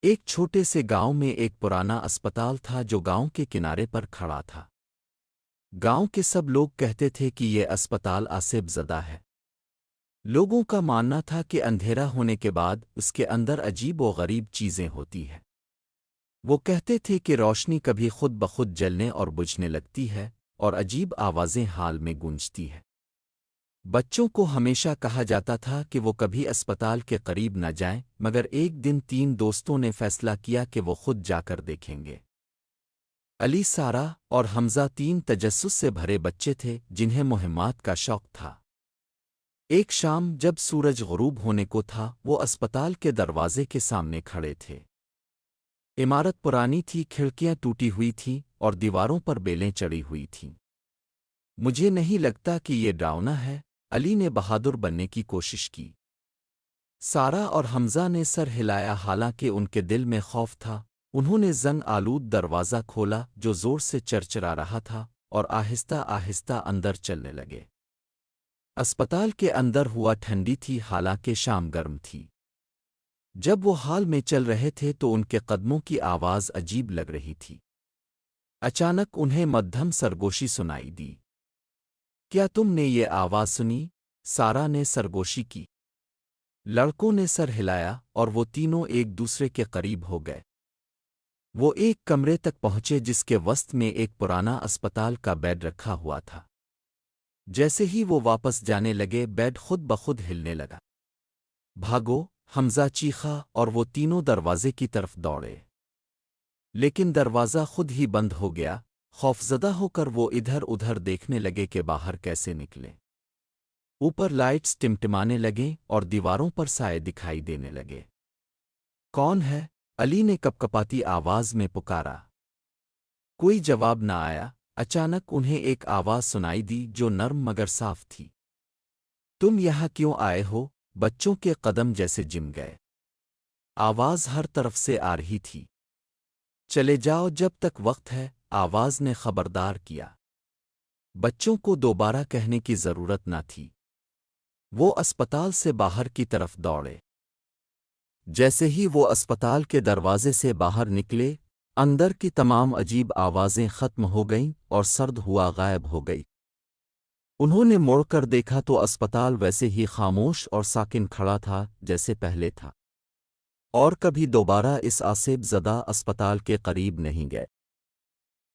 ایک چھوٹے سے گاؤں میں ایک پرانا اسپتال تھا جو گاؤں کے کنارے پر کھڑا تھا۔ گاؤں کے سب لوگ کہتے تھے کہ یہ اسپتال آسیب زدہ ہے۔ لوگوں کا ماننا تھا کہ اندھیرا ہونے کے بعد اس کے اندر عجیب و غریب چیزیں ہوتی ہیں۔ وہ کہتے تھے کہ روشنی کبھی خود بخود جلنے اور بجھنے لگتی ہے اور عجیب آوازیں حال میں گونجتی ہیں۔ بچوں کو ہمیشہ کہا جاتا تھا کہ وہ کبھی اسپتال کے قریب نہ جائیں، مگر ایک دن 3 دوستوں نے فیصلہ کیا کہ وہ خود جا کر دیکھیں گے۔ علی، سارا اور حمزہ 3 تجسس سے بھرے بچے تھے جنہیں مہمات کا شوق تھا۔ ایک شام جب سورج غروب ہونے کو تھا، وہ اسپتال کے دروازے کے سامنے کھڑے تھے۔ عمارت پرانی تھی، کھڑکیاں ٹوٹی ہوئی تھیں اور دیواروں پر بیلیں چڑھی ہوئی تھیں۔ مجھے نہیں لگتا کہ یہ ڈراؤنا ہے، علی نے بہادر بننے کی کوشش کی۔ سارا اور حمزہ نے سر ہلایا، حالانکہ ان کے دل میں خوف تھا۔ انہوں نے زنگ آلود دروازہ کھولا جو زور سے چرچرا رہا تھا، اور آہستہ آہستہ اندر چلنے لگے۔ اسپتال کے اندر ہوا ٹھنڈی تھی، حالانکہ شام گرم تھی۔ جب وہ ہال میں چل رہے تھے تو ان کے قدموں کی آواز عجیب لگ رہی تھی۔ اچانک انہیں مدھم سرگوشی سنائی دی۔ کیا تم نے یہ آواز سنی؟ سارا نے سرگوشی کی۔ لڑکوں نے سر ہلایا اور وہ تینوں ایک دوسرے کے قریب ہو گئے۔ وہ ایک کمرے تک پہنچے جس کے وسط میں ایک پرانا اسپتال کا بیڈ رکھا ہوا تھا۔ جیسے ہی وہ واپس جانے لگے، بیڈ خود بخود ہلنے لگا۔ بھاگو! حمزہ چیخا اور وہ تینوں دروازے کی طرف دوڑے۔ لیکن دروازہ خود ہی بند ہو گیا۔ خوفزدہ ہو کر وہ ادھر ادھر دیکھنے لگے کہ باہر کیسے نکلے۔ اوپر لائٹس ٹمٹمانے لگیں اور دیواروں پر سائے دکھائی دینے لگے۔ کون ہے؟ علی نے کپکپاتی آواز میں پکارا۔ کوئی جواب نہ آیا۔ اچانک انہیں ایک آواز سنائی دی جو نرم مگر صاف تھی۔ تم یہاں کیوں آئے ہو؟ بچوں کے قدم جیسے جم گئے۔ آواز ہر طرف سے آ رہی تھی۔ چلے جاؤ جب تک وقت ہے، آواز نے خبردار کیا۔ بچوں کو دوبارہ کہنے کی ضرورت نہ تھی۔ وہ اسپتال سے باہر کی طرف دوڑے۔ جیسے ہی وہ اسپتال کے دروازے سے باہر نکلے، اندر کی تمام عجیب آوازیں ختم ہو گئیں اور سرد ہوا غائب ہو گئی۔ انہوں نے مڑ کر دیکھا تو اسپتال ویسے ہی خاموش اور ساکن کھڑا تھا جیسے پہلے تھا، اور کبھی دوبارہ اس آسیب زدہ اسپتال کے قریب نہیں گئے۔